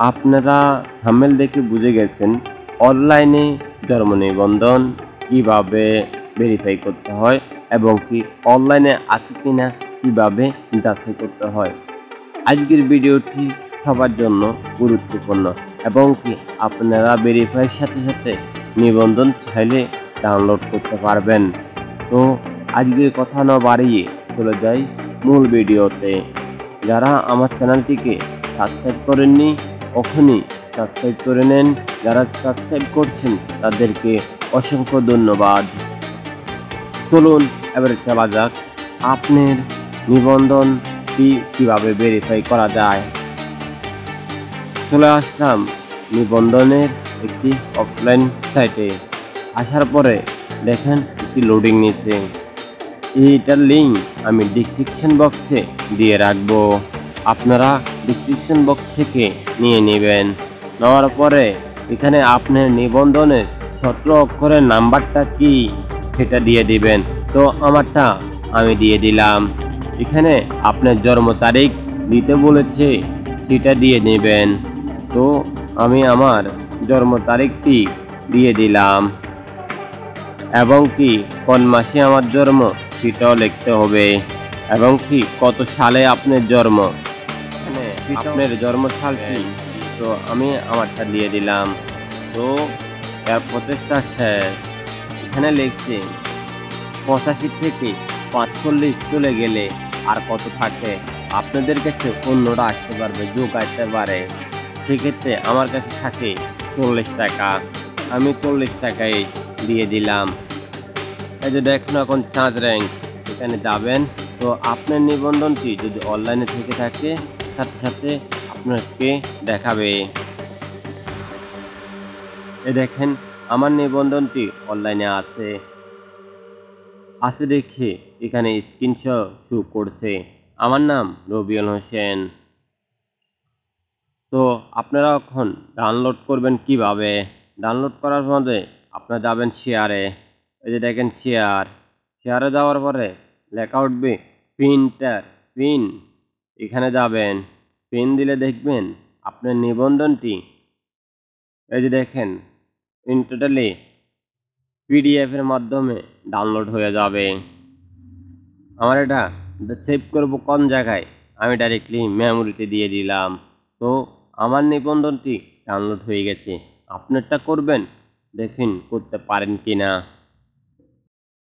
আপনারা থাম্বনেল দেখে বুঝে গেছেন অনলাইনে জন্ম নিবন্ধন কিভাবে ভেরিফাই করতে হয় এবং কি অনলাইনে আছে কিনা কিভাবে যাচাই করতে হয়। আজকের ভিডিওটি সবার জন্য গুরুত্বপূর্ণ এবং কি আপনারা ভেরিফাইয়ের সাথে সাথে নিবন্ধন চাইলে ডাউনলোড করতে পারবেন। তো আজকের কথা না বাড়িয়ে চলে যাই মূল ভিডিওতে। যারা আমার চ্যানেলটিকে সাবস্ক্রাইব করেননি এখনই সাবস্ক্রাইব করে নেন, যারা সাবস্ক্রাইব করছেন তাদেরকে অসংখ্য ধন্যবাদ। চলুন এবারে চলা যাক আপনার নিবন্ধনটি কিভাবে ভেরিফাই করা যায়। চলে আসলাম নিবন্ধনের একটি অফলাইন সাইটে। আসার পরে দেখেন একটি লোডিং নিচ্ছে। এইটার লিঙ্ক আমি ডিসক্রিপশন বক্সে দিয়ে রাখবো, আপনারা ডিসক্রিপশন বক্স থেকে নিয়ে নেবেন। নেওয়ার পরে এখানে আপনার নিবন্ধনের 17 অক্ষরের নাম্বারটা কি সেটা দিয়ে দিবেন। তো আমারটা আমি দিয়ে দিলাম। এখানে আপনার জন্ম তারিখ দিতে বলেছে, সেটা দিয়ে নেবেন। তো আমি আমার জন্ম তারিখটি দিয়ে দিলাম এবং কি কোন মাসে আমার জন্ম সেটাও লিখতে হবে এবং কি কত সালে আপনার জন্ম, মানে আপনার জন্ম সালটি। তো আমি আমারটা দিয়ে দিলাম। তো এর প্রচেষ্টা শেষ। এখানে লিখছি 85 থেকে 45 চলে গেলে আর কত থাকে। আপনাদের কাছে অন্যটা আসতে পারবে, যোগ আসতে পারে। সেক্ষেত্রে আমার কাছে থাকে 40 টাকা। আমি 40 টাকায় দিয়ে দিলাম। এই যে দেখুন এখন চার্জ র্যাঙ্ক, এখানে যাবেন। তো আপনার নিবন্ধনটি যদি অনলাইনে থেকে থাকে সাথে সাথে আপনাকে দেখাবে। এই দেখেন আমার নিবন্ধনটি অনলাইনে আছে দেখে এখানে স্ক্রিনশট শো করছে। আমার নাম রবিউল হোসেন। তো আপনারা এখন ডাউনলোড করবেন কিভাবে। ডাউনলোড করার মধ্যে আপনারা যাবেন শেয়ারে। এই যে দেখেন শেয়ারে যাওয়ার পরে লেখা উঠবে পিন। এখানে যাবেন, পিন দিলে দেখবেন আপনার নিবন্ধনটি এই যে দেখেন টোটালি পিডিএফ এর মাধ্যমে ডাউনলোড হয়ে যাবে। আমার এটা সেভ করব কোন জায়গায়, আমি ডাইরেক্টলি মেমোরিতে দিয়ে দিলাম। তো আমার নিবন্ধনটি ডাউনলোড হয়ে গেছে। আপনারটা করবেন, দেখেন করতে পারেন কিনা।